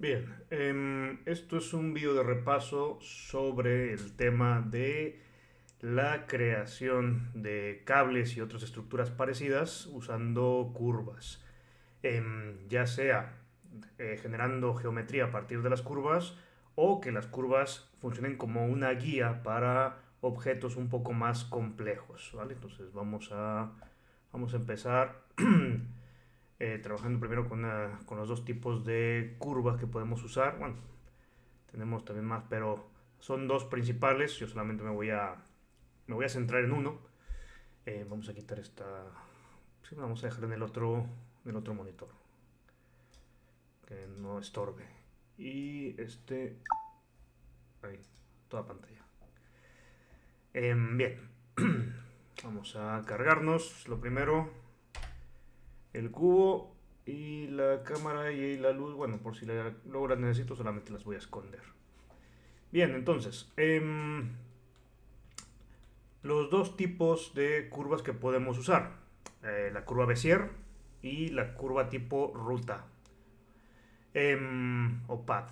Bien, esto es un video de repaso sobre el tema de la creación de cables y otras estructuras parecidas usando curvas. Ya sea generando geometría a partir de las curvas o que las curvas funcionen como una guía para objetos un poco más complejos, ¿vale? Entonces vamos a empezar trabajando primero con los dos tipos de curvas que podemos usar. Bueno, tenemos también más, pero son dos principales. Yo solamente me voy a centrar en uno. Vamos a quitar esta. Sí, vamos a dejar en el otro monitor, que no estorbe. Y ahí, toda pantalla. Bien, vamos a cargarnos. Lo primero, el cubo y la cámara y la luz. Bueno, por si luego las necesito, solamente las voy a esconder. Bien, entonces, los dos tipos de curvas que podemos usar. La curva Bézier y la curva tipo ruta. O pad.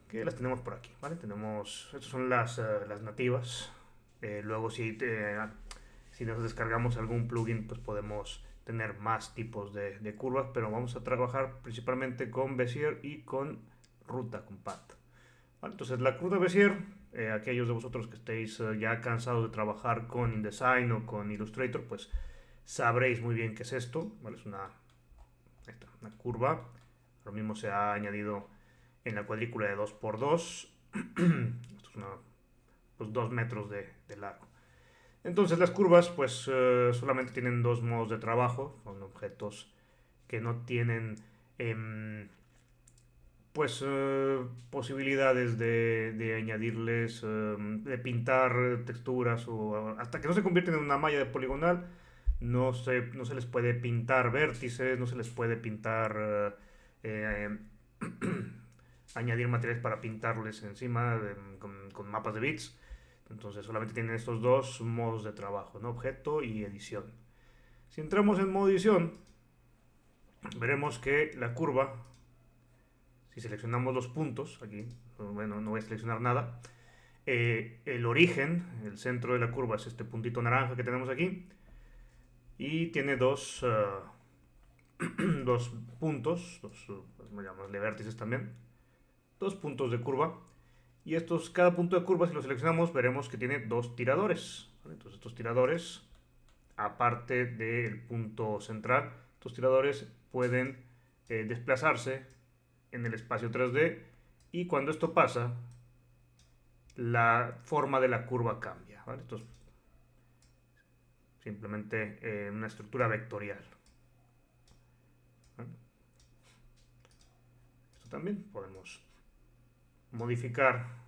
Que las tenemos por aquí, ¿vale? Estas son las nativas. Luego si nos descargamos algún plugin, pues podemos tener más tipos de curvas, pero vamos a trabajar principalmente con Bézier y con ruta, con pad. Vale, entonces la curva Bézier, aquellos de vosotros que estéis ya cansados de trabajar con InDesign o con Illustrator, pues sabréis muy bien qué es esto, ¿vale? Es una curva. Lo mismo se ha añadido en la cuadrícula de 2x2. Esto es pues 2 metros de largo. Entonces las curvas pues solamente tienen dos modos de trabajo. Son objetos que no tienen pues posibilidades de añadirles, de pintar texturas o hasta que no se convierten en una malla de poligonal, no se les puede pintar vértices, no se les puede pintar, eh, añadir materiales para pintarles encima con mapas de bits. Entonces solamente tienen estos dos modos de trabajo, ¿no? Objeto y edición. Si entramos en modo edición, veremos que la curva, si seleccionamos los puntos, aquí, bueno, no voy a seleccionar nada, el origen, el centro de la curva es este puntito naranja que tenemos aquí, y tiene dos puntos, llamémosle vértices también, dos puntos de curva, y cada punto de curva, si lo seleccionamos, veremos que tiene dos tiradores, ¿vale? Entonces estos tiradores, aparte del punto central, estos tiradores pueden desplazarse en el espacio 3D, y cuando esto pasa, la forma de la curva cambia, ¿vale? Esto es simplemente una estructura vectorial, ¿vale? Esto también podemos modificar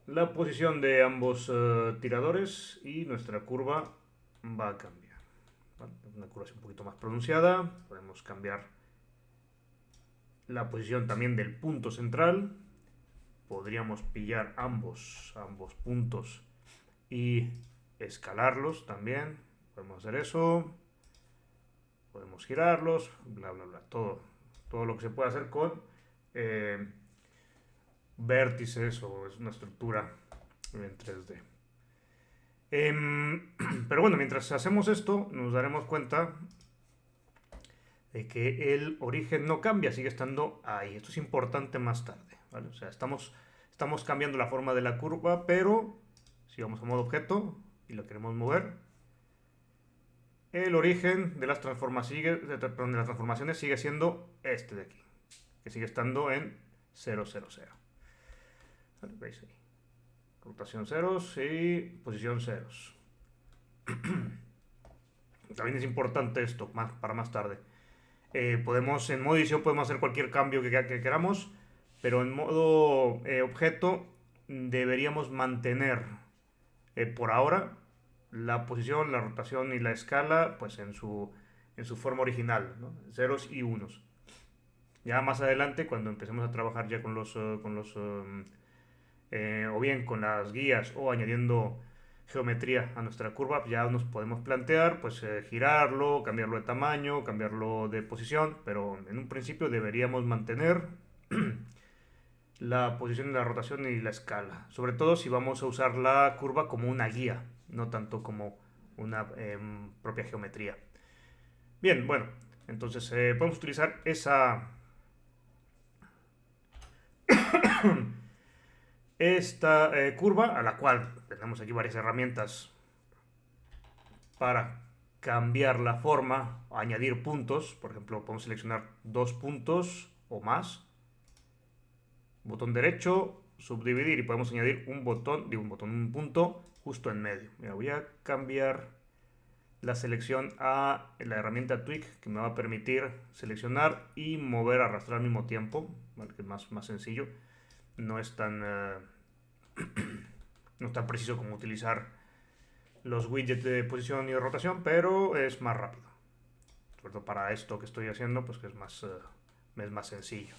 la posición de ambos tiradores y nuestra curva va a cambiar, ¿vale? Una curva un poquito más pronunciada. Podemos cambiar la posición también del punto central. Podríamos pillar ambos puntos y escalarlos también. Podemos hacer eso. Podemos girarlos, bla, bla, bla. Todo lo que se puede hacer con eh, vértices o es una estructura en 3D. Pero bueno, mientras hacemos esto, nos daremos cuenta de que el origen no cambia, sigue estando ahí. Esto es importante más tarde, ¿vale? O sea, estamos cambiando la forma de la curva, pero si vamos a modo objeto y lo queremos mover, el origen de las transformaciones sigue siendo este de aquí, que sigue estando en 0, 0, 0. ¿Vale? ¿Veis ahí? Rotación ceros y posición ceros. También es importante esto para más tarde. En modo edición podemos hacer cualquier cambio que queramos, pero en modo objeto deberíamos mantener por ahora la posición, la rotación y la escala pues en su forma original, ¿no? Ceros y unos. Ya más adelante, cuando empecemos a trabajar ya con los o bien con las guías o añadiendo geometría a nuestra curva, ya nos podemos plantear pues girarlo, cambiarlo de tamaño, cambiarlo de posición, pero en un principio deberíamos mantener la posición de la rotación y la escala, sobre todo si vamos a usar la curva como una guía, no tanto como una propia geometría. Bien, bueno, entonces podemos utilizar esta curva, a la cual tenemos aquí varias herramientas para cambiar la forma, añadir puntos. Por ejemplo, podemos seleccionar 2 puntos o más, botón derecho, subdividir, y podemos añadir un punto justo en medio. Mira, voy a cambiar la selección a la herramienta Tweak, que me va a permitir seleccionar y mover, arrastrar al mismo tiempo, ¿vale? Que es más sencillo. No es tan no es tan preciso como utilizar los widgets de posición y de rotación, pero es más rápido. Sobre todo para esto que estoy haciendo, pues que es más sencillo.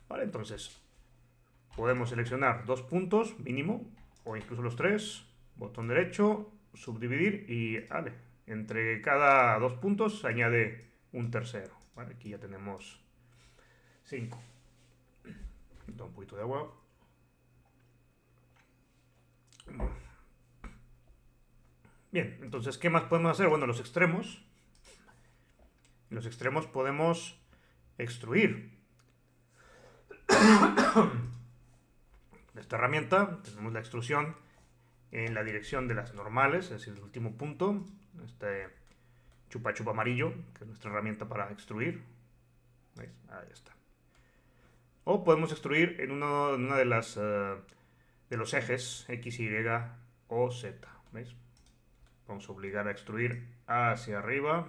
Vale, entonces podemos seleccionar 2 puntos mínimo, o incluso los 3, botón derecho, subdividir, y vale, entre cada 2 puntos se añade un tercero. Vale, aquí ya tenemos 5. Un poquito de agua. Bien, entonces, ¿qué más podemos hacer? Bueno, los extremos. En los extremos podemos extruir. En esta herramienta tenemos la extrusión en la dirección de las normales, es decir, el último punto. Este chupa chupa amarillo, que es nuestra herramienta para extruir. ¿Veis? Ahí está. O podemos extruir en una de los ejes X, Y o Z. ¿Veis? Vamos a obligar a extruir hacia arriba.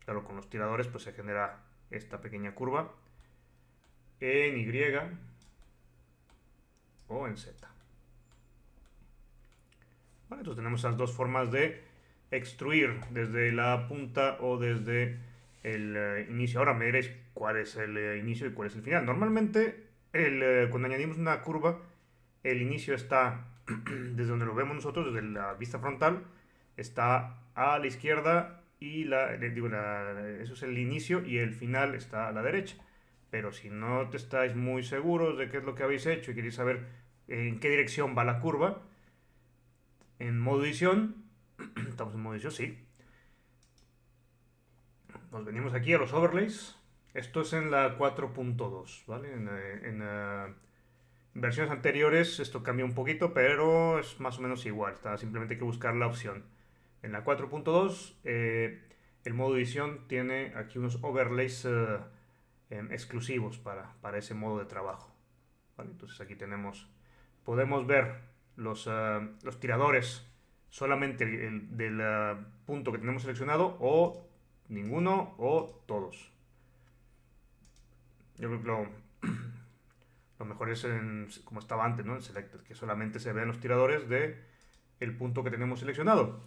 Claro, con los tiradores pues se genera esta pequeña curva en Y o en Z. Vale, entonces tenemos esas dos formas de extruir, desde la punta o desde el inicio. Ahora me diréis cuál es el inicio y cuál es el final. Normalmente cuando añadimos una curva, el inicio está desde donde lo vemos nosotros, desde la vista frontal, está a la izquierda, y eso es el inicio, y el final está a la derecha. Pero si no te estáis muy seguros de qué es lo que habéis hecho y queréis saber en qué dirección va la curva, en modo edición, estamos en modo edición, sí. Nos venimos aquí a los overlays. Esto es en la 4.2, ¿vale? En versiones anteriores esto cambia un poquito, pero es más o menos igual. Simplemente hay que buscar la opción. En la 4.2, el modo edición tiene aquí unos overlays exclusivos para ese modo de trabajo. ¿Vale? Entonces aquí podemos ver los tiradores solamente del punto que tenemos seleccionado, o ninguno, o todos. Yo creo que lo mejor es como estaba antes, ¿no? En Selected, que solamente se vean los tiradores del punto que tenemos seleccionado.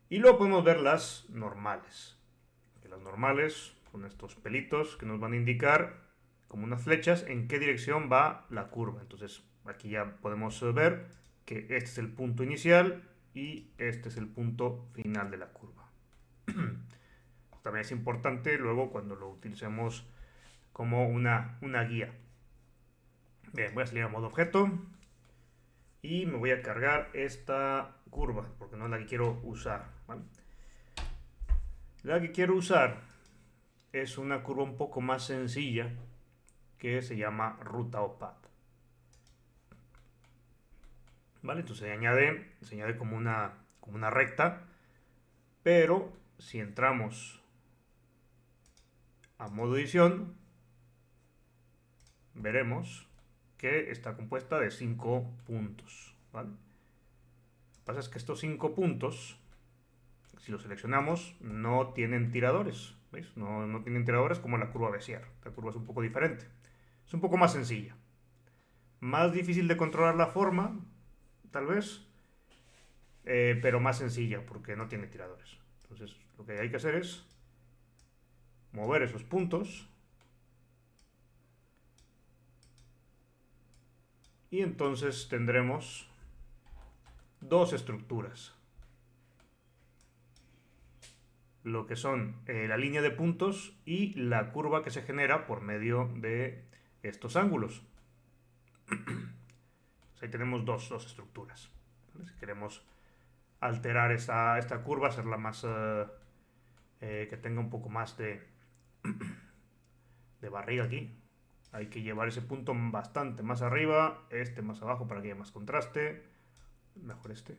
Y luego podemos ver las normales. Las normales son estos pelitos que nos van a indicar, como unas flechas, en qué dirección va la curva. Entonces aquí ya podemos ver que este es el punto inicial y este es el punto final de la curva. También es importante luego cuando lo utilicemos como una guía. Bien, voy a salir a modo objeto y me voy a cargar esta curva porque no es la que quiero usar, ¿vale? La que quiero usar es una curva un poco más sencilla que se llama ruta o path. ¿Vale? Entonces se añade como una recta, pero si entramos a modo edición, veremos que está compuesta de 5 puntos. ¿Vale? Lo que pasa es que estos 5 puntos, si los seleccionamos, no tienen tiradores. ¿Veis? No tienen tiradores como la curva Bézier. La curva es un poco diferente. Es un poco más sencilla. Más difícil de controlar la forma, tal vez, pero más sencilla porque no tiene tiradores. Entonces lo que hay que hacer es mover esos puntos, y entonces tendremos dos estructuras. Lo que son la línea de puntos y la curva que se genera por medio de estos ángulos. Ahí tenemos dos estructuras. ¿Vale? Si queremos alterar esta curva, hacerla más... que tenga un poco más de barriga aquí. Hay que llevar ese punto bastante más arriba, este más abajo para que haya más contraste. Mejor este.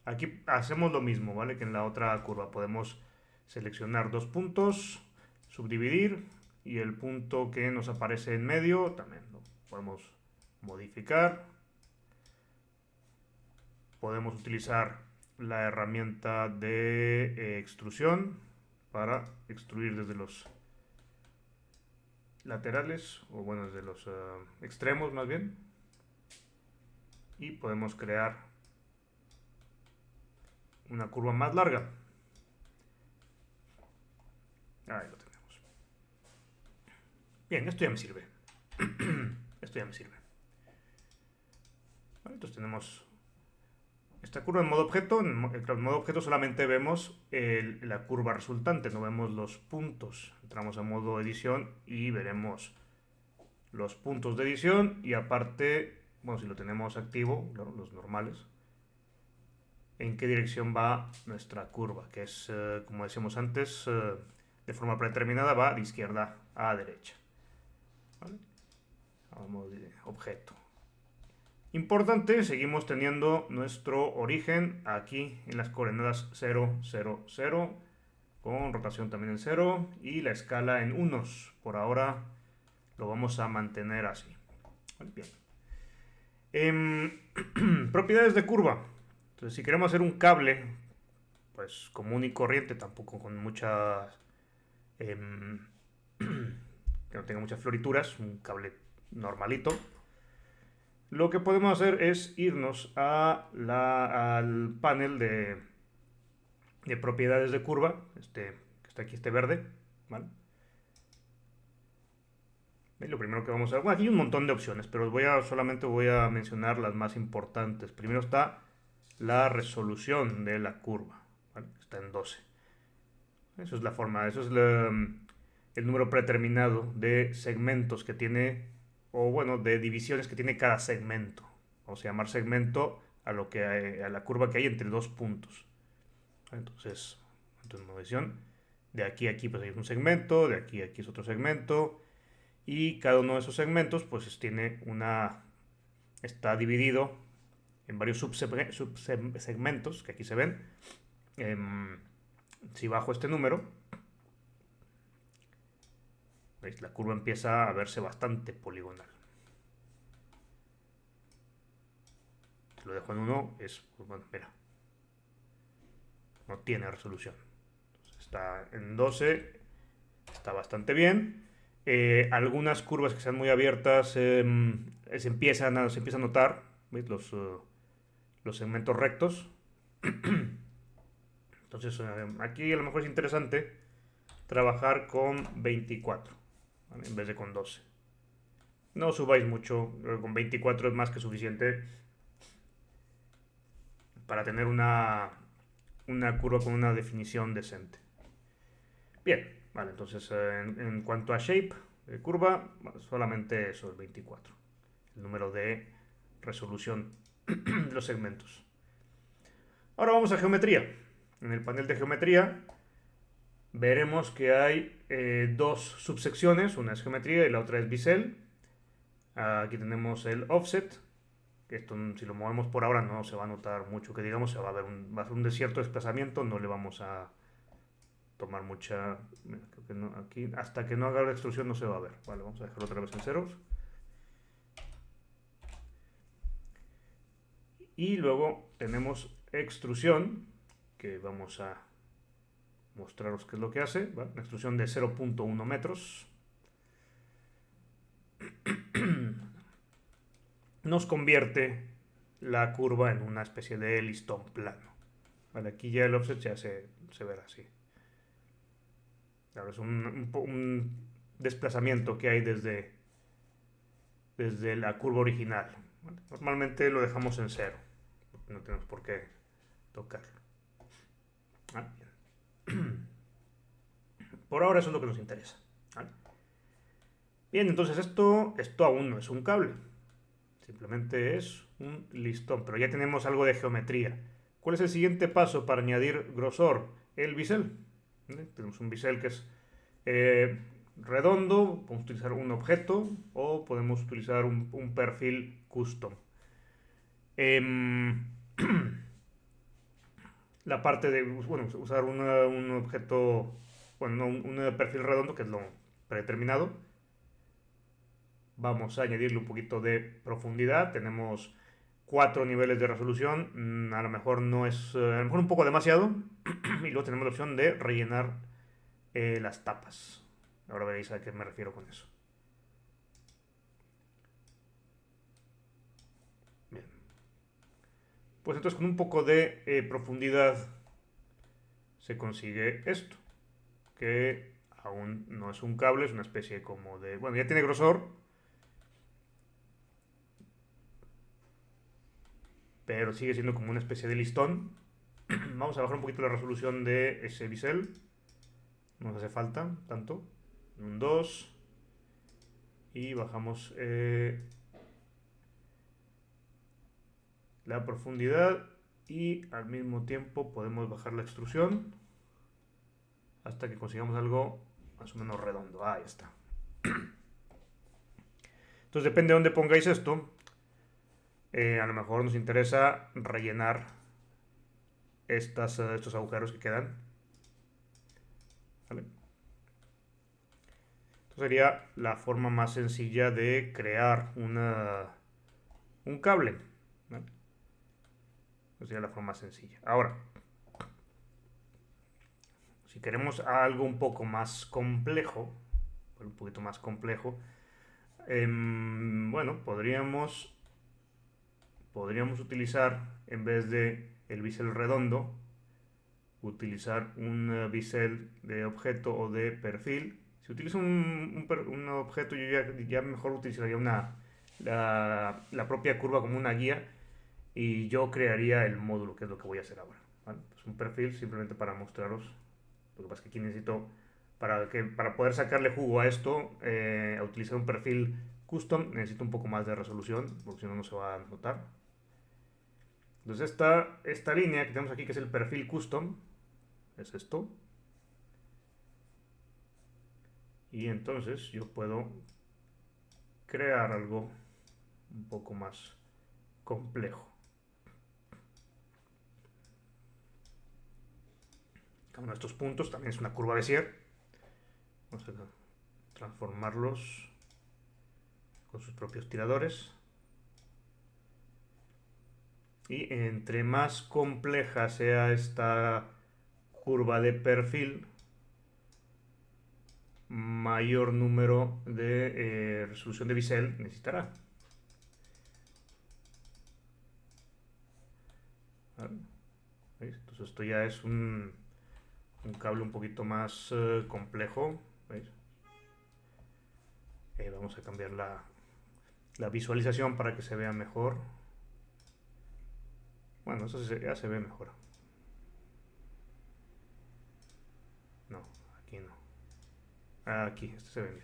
Aquí hacemos lo mismo, ¿vale? Que en la otra curva. Podemos seleccionar dos puntos, subdividir, y el punto que nos aparece en medio también lo podemos modificar. Podemos utilizar la herramienta de extrusión para extruir desde los laterales, o bueno, desde los extremos más bien. Y podemos crear una curva más larga. Ahí lo tenemos. Bien, esto ya me sirve. Esto ya me sirve. Vale, entonces tenemos esta curva en modo objeto. En modo objeto solamente vemos la curva resultante, no vemos los puntos. Entramos a modo edición y veremos los puntos de edición, y aparte, bueno, si lo tenemos activo, los normales, en qué dirección va nuestra curva, que es, como decíamos antes, de forma predeterminada va de izquierda a derecha. ¿Vale? Vamos de objeto. Importante, seguimos teniendo nuestro origen aquí en las coordenadas 0, 0, 0, con rotación también en 0 y la escala en unos. Por ahora lo vamos a mantener así. Bien. Propiedades de curva. Entonces, si queremos hacer un cable, pues común y corriente, tampoco con muchas... que no tenga muchas florituras, un cable normalito, lo que podemos hacer es irnos al panel de propiedades de curva, que está aquí, este verde, ¿vale? Y lo primero que vamos a... Bueno, aquí hay un montón de opciones, pero solamente voy a mencionar las más importantes. Primero está la resolución de la curva, ¿vale? Está en 12. Eso es la forma, eso es el número predeterminado de segmentos que tiene, o bueno, de divisiones que tiene cada segmento. Vamos a llamar segmento a la curva que hay entre dos puntos. Entonces, una división. De aquí a aquí pues hay un segmento, de aquí a aquí es otro segmento, y cada uno de esos segmentos pues está dividido en varios subsegmentos que aquí se ven. Si bajo este número, ¿veis? La curva empieza a verse bastante poligonal. Si lo dejo en 1, pues bueno, mira, no tiene resolución. Entonces, está en 12, está bastante bien. Algunas curvas que sean muy abiertas se empieza a notar, ¿veis? Los segmentos rectos. Entonces, aquí a lo mejor es interesante trabajar con 24, ¿vale? En vez de con 12. No subáis mucho, con 24 es más que suficiente para tener una curva con una definición decente. Bien, vale, entonces en cuanto a shape de curva, solamente eso, el 24, el número de resolución de los segmentos. Ahora vamos a geometría. En el panel de geometría veremos que hay dos subsecciones, una es geometría y la otra es bisel. Aquí tenemos el offset, que esto si lo movemos por ahora no se va a notar mucho, que digamos, va a ser un cierto desplazamiento, no le vamos a tomar mucha... Mira, creo que no, aquí hasta que no haga la extrusión no se va a ver. Vale, vamos a dejarlo otra vez en ceros. Y luego tenemos extrusión, que vamos a mostraros qué es lo que hace. ¿Vale? Una extrusión de 0.1 metros. Nos convierte la curva en una especie de listón plano. Vale, aquí ya el offset ya se verá así. Claro, es un desplazamiento que hay desde la curva original. ¿Vale? Normalmente lo dejamos en 0. no tenemos por qué tocarlo. Bien. Por ahora eso es lo que nos interesa. ¿Vale? Bien, entonces esto aún no es un cable. Simplemente es un listón, pero ya tenemos algo de geometría. ¿Cuál es el siguiente paso para añadir grosor? El bisel. ¿Vale? Tenemos un bisel que es redondo, podemos utilizar un objeto o podemos utilizar un perfil custom. La parte de, bueno, usar un objeto, bueno, no, un perfil redondo, que es lo predeterminado. Vamos a añadirle un poquito de profundidad. Tenemos 4 niveles de resolución. A lo mejor no es, a lo mejor un poco demasiado. Y luego tenemos la opción de rellenar las tapas. Ahora veréis a qué me refiero con eso. Bien. Pues entonces con un poco de profundidad se consigue esto, que aún no es un cable, es una especie como de, bueno, ya tiene grosor, pero sigue siendo como una especie de listón. Vamos a bajar un poquito la resolución de ese bisel, no nos hace falta tanto, un 2, y bajamos la profundidad y al mismo tiempo podemos bajar la extrusión hasta que consigamos algo más o menos redondo. Ahí está. Entonces depende de dónde pongáis esto. A lo mejor nos interesa rellenar estos agujeros que quedan. ¿Vale? Esto sería la forma más sencilla de crear un cable. ¿Vale? Esa sería la forma más sencilla. Ahora, si queremos algo un poco más complejo, un poquito más complejo, bueno, podríamos utilizar, en vez de el bisel redondo, utilizar un bisel de objeto o de perfil. Si utilizo un objeto, yo ya mejor utilizaría la propia curva como una guía y yo crearía el módulo, que es lo que voy a hacer ahora. ¿Vale? Pues un perfil simplemente para mostraros. Lo que pasa es que aquí necesito, para poder sacarle jugo a esto, a utilizar un perfil custom, necesito un poco más de resolución, porque si no, no se va a notar. Entonces esta línea que tenemos aquí, que es el perfil custom, es esto. Y entonces yo puedo crear algo un poco más complejo. Cada uno de estos puntos también es una curva de Bézier. Vamos a transformarlos con sus propios tiradores. Y entre más compleja sea esta curva de perfil, mayor número de resolución de bisel necesitará. ¿Vale? ¿Veis? Entonces esto ya es un cable un poquito más complejo. ¿Veis? Vamos a cambiar la visualización para que se vea mejor. Bueno, eso ya se ve mejor. No, aquí no. Aquí, este se ve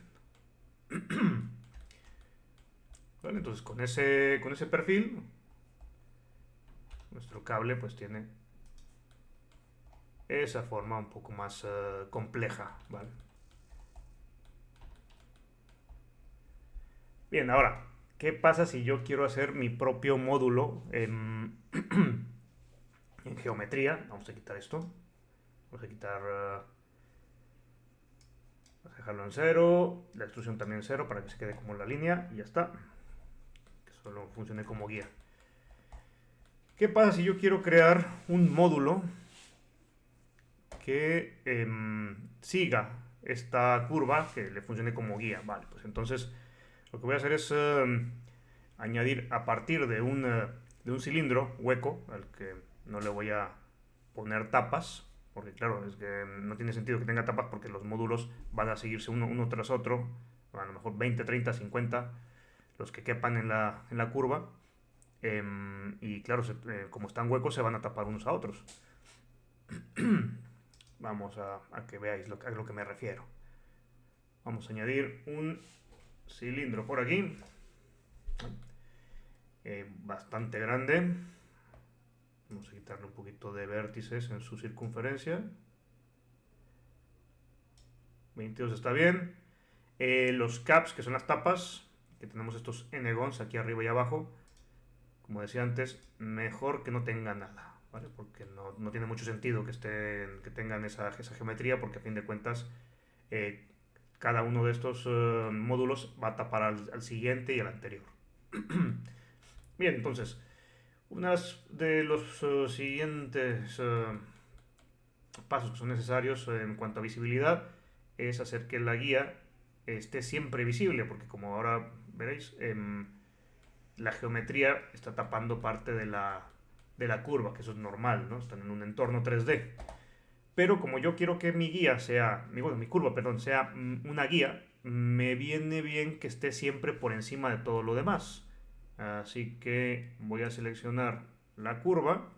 bien. Vale, entonces con ese perfil, nuestro cable pues tiene esa forma un poco más compleja, ¿vale? Bien, ahora, ¿qué pasa si yo quiero hacer mi propio módulo en geometría? Vamos a quitar esto. Vamos a quitar... vamos a dejarlo en 0, la extrusión también en 0 para que se quede como la línea y ya está. Que solo funcione como guía. ¿Qué pasa si yo quiero crear un módulo que siga esta curva, que le funcione como guía? Vale, pues entonces lo que voy a hacer es añadir a partir de un cilindro hueco, al que no le voy a poner tapas, porque claro, es que no tiene sentido que tenga tapas porque los módulos van a seguirse uno tras otro, a lo mejor 20, 30, 50, los que quepan en la curva. Y claro, como están huecos se van a tapar unos a otros. Vamos a que veáis a lo que me refiero. Vamos a añadir un cilindro por aquí. Bastante grande. Vamos a quitarle un poquito de vértices en su circunferencia. 22 está bien. Los caps, que son las tapas, que tenemos estos N-gons aquí arriba y abajo, como decía antes, mejor que no tengan nada, ¿vale? Porque no tiene mucho sentido que tengan esa geometría, porque a fin de cuentas eh, cada uno de estos módulos va a tapar al siguiente y al anterior. Bien, entonces, unas de los siguientes pasos que son necesarios en cuanto a visibilidad es hacer que la guía esté siempre visible, porque como ahora veréis, la geometría está tapando parte de la curva, que eso es normal, ¿no? Están en un entorno 3D. Pero como yo quiero que mi guía sea, mi curva, perdón, sea una guía, me viene bien que esté siempre por encima de todo lo demás. Así que voy a seleccionar la curva,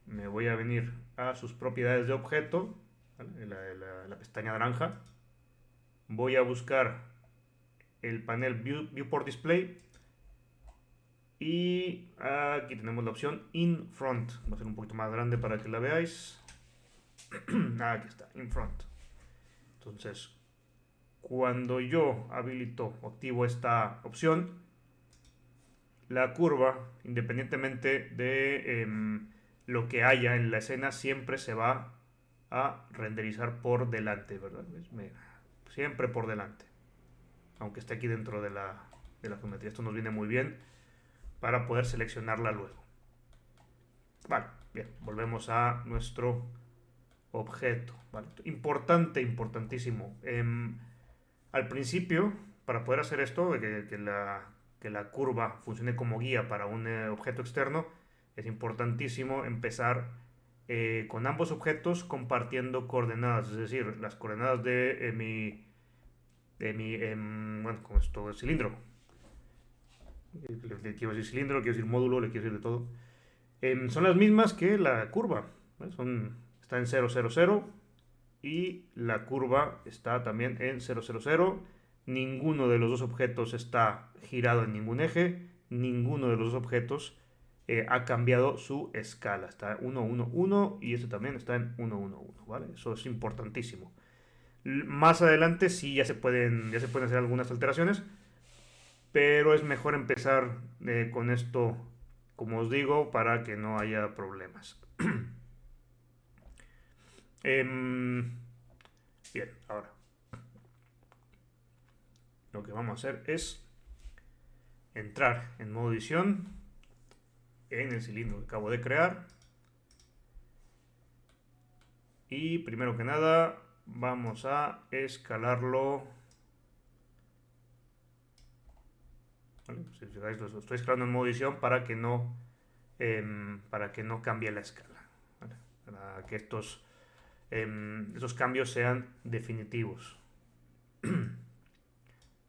me voy a venir a sus propiedades de objeto, ¿vale? La pestaña naranja. Voy a buscar el panel Viewport Display y aquí tenemos la opción In Front. Va a ser un poquito más grande para que la veáis. Aquí está, In Front. Entonces, cuando yo habilito o activo esta opción, la curva, independientemente de lo que haya en la escena, siempre se va a renderizar por delante, ¿verdad? Siempre por delante, aunque esté aquí dentro de la geometría. Esto nos viene muy bien para poder seleccionarla luego. Vale, bien, volvemos a nuestro objeto. Vale. Importante, importantísimo. Al principio, para poder hacer esto, que la curva funcione como guía para un objeto externo, es importantísimo empezar con ambos objetos compartiendo coordenadas, es decir, las coordenadas de mi bueno, como es todo el cilindro. Le quiero decir cilindro, le quiero decir módulo, le quiero decir de todo. Son las mismas que la curva, ¿vale? Está en 0, 0, 0 y la curva está también en 0, 0, 0. Ninguno de los dos objetos está girado en ningún eje, ninguno de los dos objetos ha cambiado su escala. Está 1, 1, 1 y este también está en 1, 1, 1, ¿vale? Eso es importantísimo. Más adelante sí ya se pueden hacer algunas alteraciones, pero es mejor empezar con esto, como os digo, para que no haya problemas. Bien, ahora lo que vamos a hacer es entrar en modo edición en el cilindro que acabo de crear. Y primero que nada vamos a escalarlo. ¿Vale? Si os fijáis, lo estoy escalando en modo edición para que no cambie la escala, ¿vale? Para que estos cambios sean definitivos.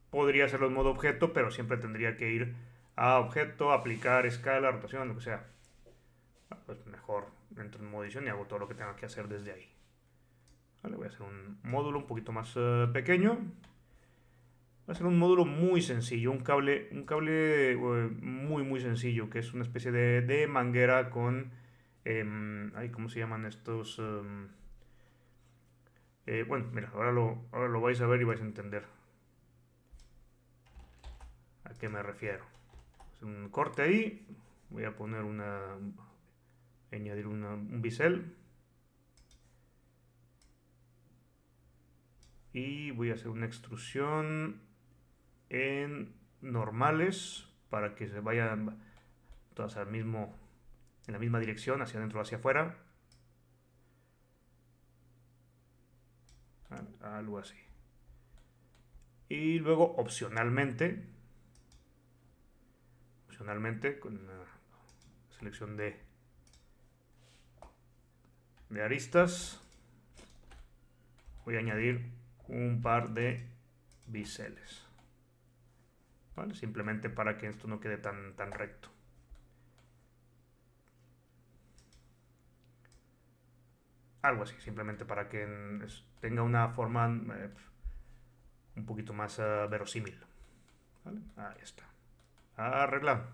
Podría hacerlo en modo objeto, pero siempre tendría que ir a objeto, aplicar escala, rotación, lo que sea. Pues mejor entro en modo edición y hago todo lo que tenga que hacer desde ahí. Vale, voy a hacer un módulo un poquito más pequeño. Va a ser un módulo muy sencillo, un cable muy muy sencillo, que es una especie de manguera con, ¿cómo se llaman estos? Bueno, mira, ahora lo vais a ver y vais a entender a qué me refiero. Hacer un corte ahí, voy a poner añadir un bisel y voy a hacer una extrusión en normales para que se vayan todas en la misma dirección, hacia adentro o hacia afuera. Algo así. Y luego opcionalmente con una selección de aristas, voy a añadir un par de biseles, ¿vale? Simplemente para que esto no quede tan recto. Algo así, simplemente para que tenga una forma un poquito más verosímil. ¿Vale? Ahí está. Arreglado.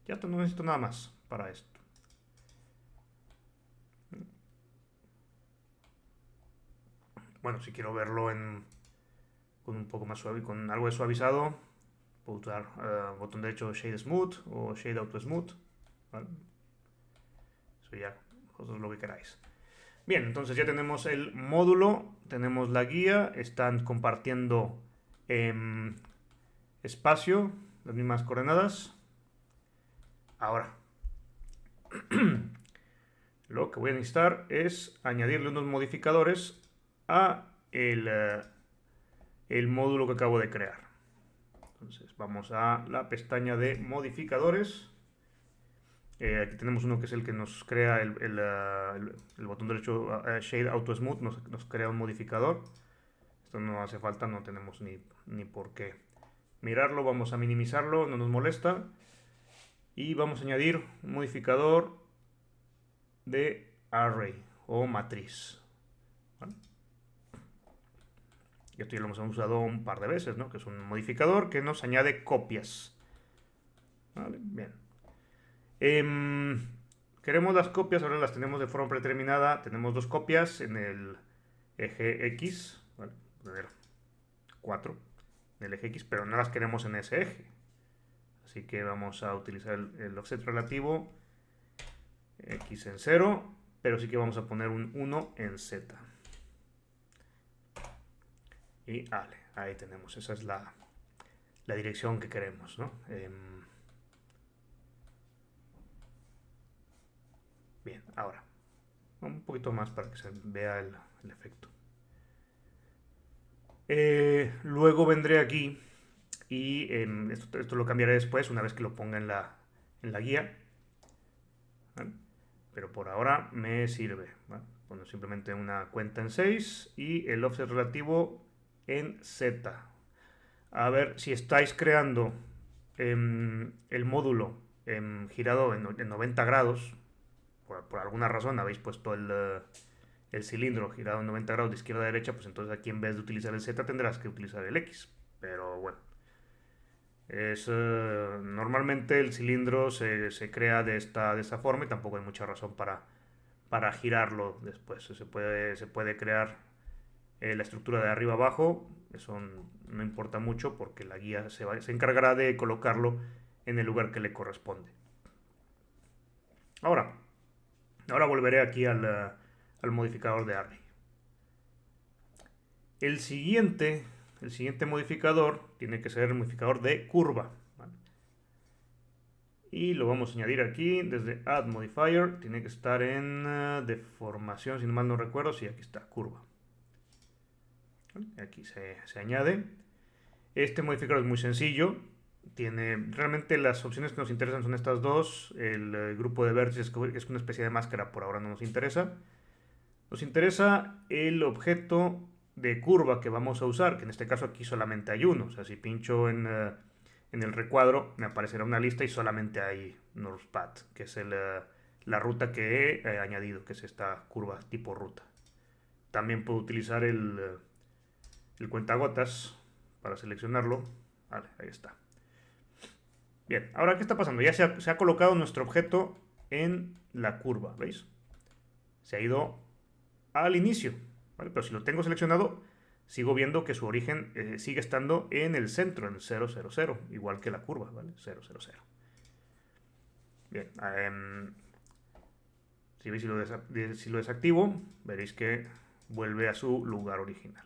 Ya no necesito nada más para esto. Bueno, si quiero verlo con un poco más suave, con algo de suavizado, puedo usar botón derecho Shade Smooth o Shade Auto Smooth. ¿Vale? Eso ya, vosotros lo que queráis. Bien, entonces ya tenemos el módulo, tenemos la guía, están compartiendo espacio, las mismas coordenadas. Ahora, lo que voy a necesitar es añadirle unos modificadores a el módulo que acabo de crear. Entonces vamos a la pestaña de modificadores. Aquí tenemos uno que es el que nos crea el botón derecho Shade Auto Smooth, nos crea un modificador. Esto no hace falta, no tenemos ni por qué mirarlo. Vamos a minimizarlo, no nos molesta. Y vamos a añadir un modificador de array o matriz. ¿Vale? Y esto ya lo hemos usado un par de veces, ¿no? Que es un modificador que nos añade copias. ¿Vale? Bien. Queremos las copias, ahora las tenemos de forma predeterminada. Tenemos dos copias en el eje X. ¿Vale? A ver, 4 en el eje X, pero no las queremos en ese eje. Así que vamos a utilizar el offset relativo X en 0, pero sí que vamos a poner un 1 en Z. Y vale, ahí tenemos, esa es la dirección que queremos, ¿no? Bien, ahora, un poquito más para que se vea el efecto. Luego vendré aquí y esto lo cambiaré después, una vez que lo ponga en la guía. ¿Vale? Pero por ahora me sirve. ¿Vale? Bueno, simplemente una cuenta en 6 y el offset relativo en Z. A ver, si estáis creando el módulo girado en 90 grados, por alguna razón habéis puesto el cilindro girado en 90 grados de izquierda a derecha, pues entonces aquí en vez de utilizar el Z tendrás que utilizar el X. Pero bueno, normalmente el cilindro se crea de esta forma y tampoco hay mucha razón para girarlo después. Se puede crear la estructura de arriba abajo, eso no importa mucho porque la guía se encargará de colocarlo en el lugar que le corresponde. Ahora volveré aquí al modificador de array. El siguiente modificador tiene que ser el modificador de curva. ¿Vale? Y lo vamos a añadir aquí desde Add Modifier. Tiene que estar en deformación, si no mal no recuerdo. Sí, aquí está, curva. ¿Vale? Aquí se añade. Este modificador es muy sencillo. Realmente las opciones que nos interesan son estas dos. El grupo de vértices, que es una especie de máscara, por ahora no nos interesa. Nos interesa el objeto de curva que vamos a usar, que en este caso aquí solamente hay uno. O sea, si pincho en el recuadro me aparecerá una lista y solamente hay NorthPath, que es la ruta que he añadido, que es esta curva tipo ruta. También puedo utilizar el cuentagotas para seleccionarlo. Vale, ahí está. Bien, ahora ¿qué está pasando? Ya se ha colocado nuestro objeto en la curva, ¿veis? Se ha ido al inicio, ¿vale? Pero si lo tengo seleccionado, sigo viendo que su origen sigue estando en el centro, en 0, 0, 0, igual que la curva, ¿vale? 0, 0, 0. Bien, si veis, si lo desactivo, veréis que vuelve a su lugar original.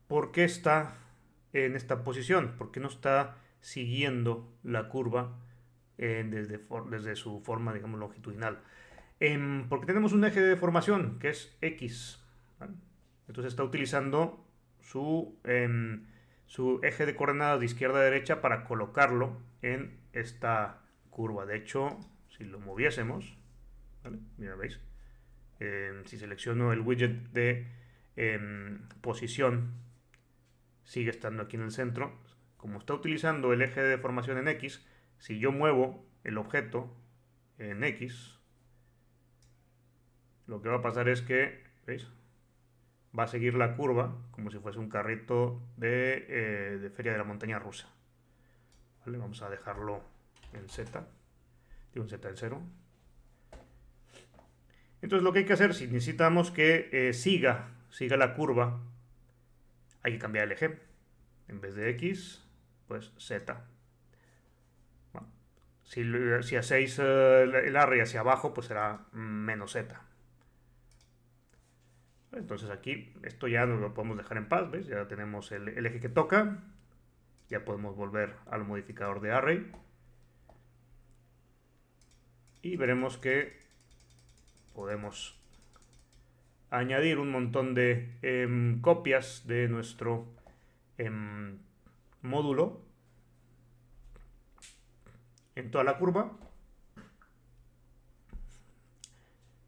¿Por qué está en esta posición? ¿Por qué no está siguiendo la curva desde su forma, digamos, longitudinal? Porque tenemos un eje de deformación que es X. ¿Vale? Entonces está utilizando su eje de coordenadas de izquierda a derecha para colocarlo en esta curva. De hecho, si lo moviésemos, ¿vale? Mira, ¿veis? Si selecciono el widget de posición, sigue estando aquí en el centro. Como está utilizando el eje de deformación en X, si yo muevo el objeto, en X, lo que va a pasar es que, ¿veis? Va a seguir la curva como si fuese un carrito de feria de la montaña rusa. ¿Vale? Vamos a dejarlo en Z, y un Z en 0. Entonces lo que hay que hacer, si necesitamos que siga la curva, hay que cambiar el eje. En vez de X, pues Z. Bueno, si hacéis el array hacia abajo, pues será menos Z. Entonces aquí esto ya lo podemos dejar en paz, ¿ves? Ya tenemos el eje que toca. Ya podemos volver al modificador de array. Y veremos que podemos añadir un montón de copias de nuestro módulo en toda la curva.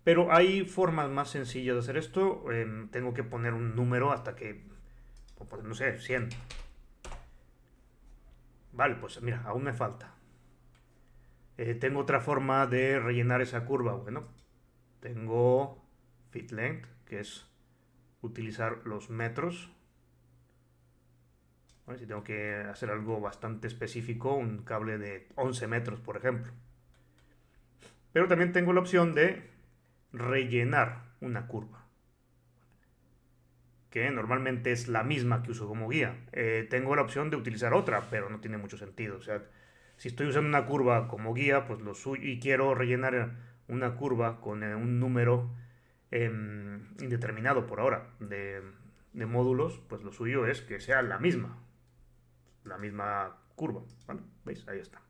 Pero hay formas más sencillas de hacer esto. Tengo que poner un número hasta que, no sé, 100. Vale, pues mira, aún me falta. Tengo otra forma de rellenar esa curva. Bueno, tengo fit length, que es utilizar los metros. Bueno, si tengo que hacer algo bastante específico, un cable de 11 metros, por ejemplo. Pero también tengo la opción de rellenar una curva, que normalmente es la misma que uso como guía. Tengo la opción de utilizar otra, pero no tiene mucho sentido. O sea, si estoy usando una curva como guía, pues y quiero rellenar una curva con un número indeterminado por ahora de módulos, pues lo suyo es que sea la misma curva. ¿Vale? ¿Veis? Ahí está.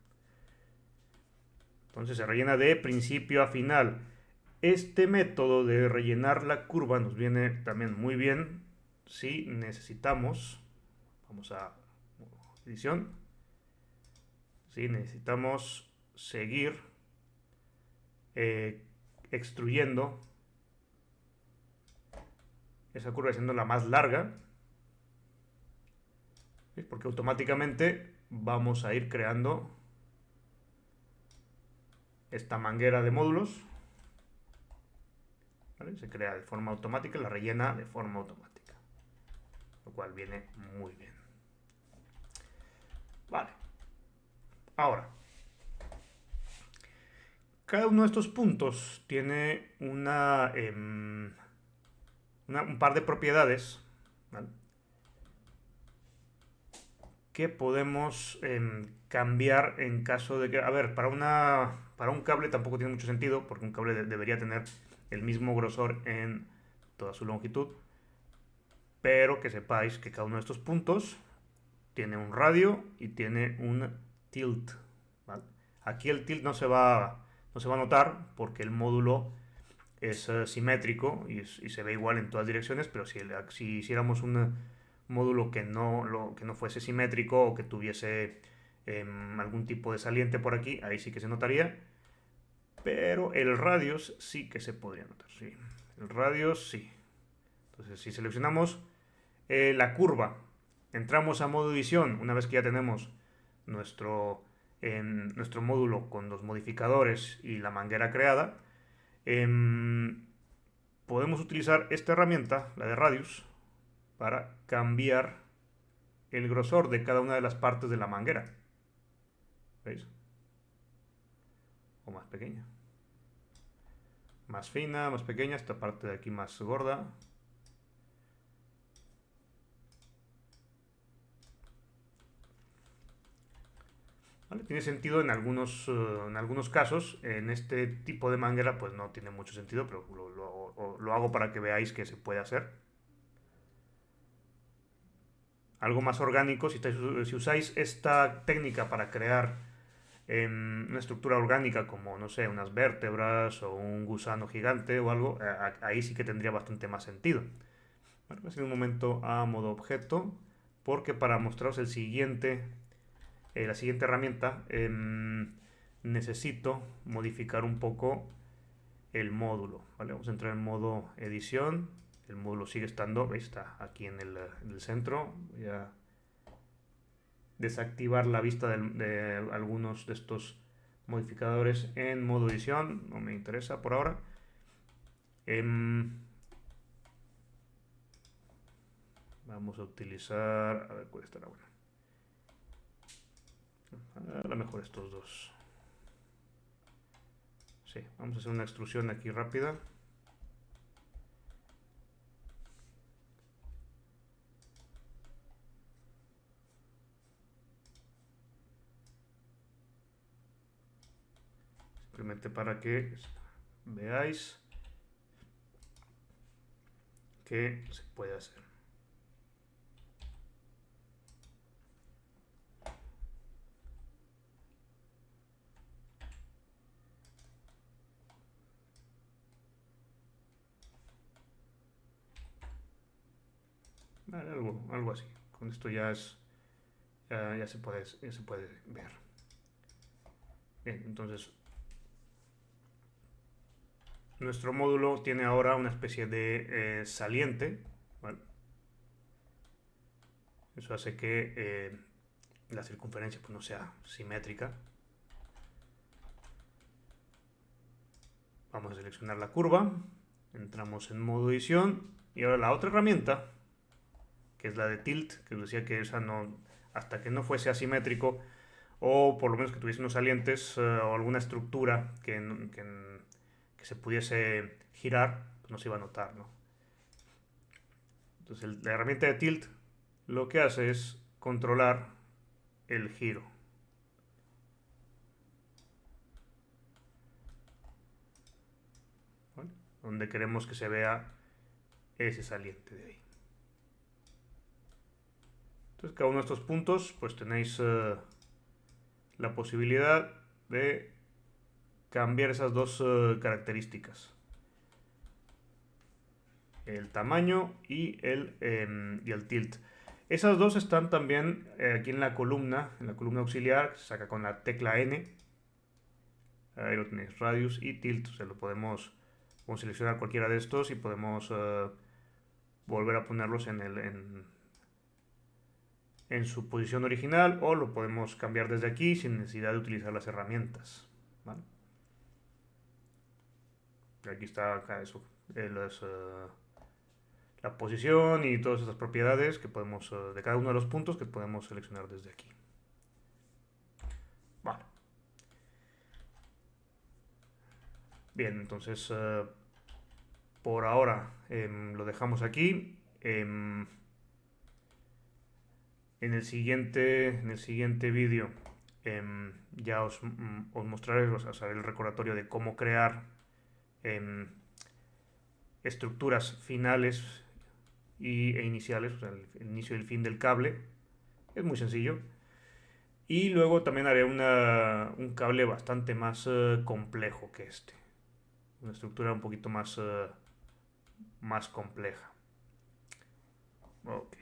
Entonces se rellena de principio a final. Este método de rellenar la curva nos viene también muy bien si necesitamos, vamos a edición, si necesitamos seguir extruyendo esa curva haciendo la más larga, ¿sí? Porque automáticamente vamos a ir creando esta manguera de módulos. ¿Vale? Se crea de forma automática, la rellena de forma automática, lo cual viene muy bien. Vale. Ahora, cada uno de estos puntos tiene un par de propiedades, ¿vale? Que podemos cambiar en caso de que, a ver, para un cable tampoco tiene mucho sentido, porque un cable debería tener el mismo grosor en toda su longitud, pero que sepáis que cada uno de estos puntos tiene un radio y tiene un tilt, ¿vale? Aquí el tilt no se va a notar porque el módulo es simétrico y se ve igual en todas direcciones, pero si hiciéramos un módulo que no fuese simétrico o que tuviese algún tipo de saliente por aquí, ahí sí que se notaría, pero el radius sí que se podría notar, sí. El radius sí. Entonces si seleccionamos la curva, entramos a modo edición, una vez que ya tenemos nuestro módulo con los modificadores y la manguera creada, podemos utilizar esta herramienta, la de radius, para cambiar el grosor de cada una de las partes de la manguera. ¿Veis? O más pequeña. Más fina, más pequeña, esta parte de aquí más gorda. ¿Vale? Tiene sentido en algunos casos. En este tipo de manguera pues no tiene mucho sentido, pero lo hago para que veáis que se puede hacer. Algo más orgánico, si usáis esta técnica para crear una estructura orgánica como, no sé, unas vértebras o un gusano gigante o algo, ahí sí que tendría bastante más sentido. Bueno, voy a hacer un momento a modo objeto, porque para mostraros la siguiente herramienta, necesito modificar un poco el módulo. ¿Vale? Vamos a entrar en modo edición. El módulo sigue estando, ¿veis? Está aquí en el centro. Voy a desactivar la vista de algunos de estos modificadores en modo edición, no me interesa por ahora. Vamos a utilizar, a ver cuál estará bueno. A lo mejor estos dos. Sí, vamos a hacer una extrusión aquí rápida. Simplemente para que veáis que se puede hacer. Vale, algo así. Con esto ya se puede ver. Bien, entonces nuestro módulo tiene ahora una especie de saliente, ¿vale? Eso hace que la circunferencia pues, no sea simétrica. Vamos a seleccionar la curva, entramos en modo edición y ahora la otra herramienta, que es la de tilt, que os decía que esa no, hasta que no fuese asimétrico o por lo menos que tuviese unos salientes o alguna estructura que se pudiese girar, pues no se iba a notar, ¿no? Entonces la herramienta de tilt lo que hace es controlar el giro. ¿Vale? Donde queremos que se vea ese saliente de ahí. Entonces cada uno de estos puntos pues tenéis la posibilidad de cambiar esas dos características. El tamaño y el tilt. Esas dos están también aquí en la columna auxiliar, se saca con la tecla N. Ahí lo tenéis, radius y tilt. Se lo podemos seleccionar cualquiera de estos y podemos volver a ponerlos en su posición original o lo podemos cambiar desde aquí sin necesidad de utilizar las herramientas. ¿Vale? Aquí está eso, la posición y todas esas propiedades que podemos de cada uno de los puntos que podemos seleccionar desde aquí. Vale. Bien, entonces por ahora lo dejamos aquí. En el siguiente vídeo ya os mostraré el recordatorio de cómo crear estructuras finales e iniciales, o sea, el inicio y el fin del cable. Es muy sencillo. Y luego también haré un cable bastante más complejo que este. Una estructura un poquito más compleja. Ok.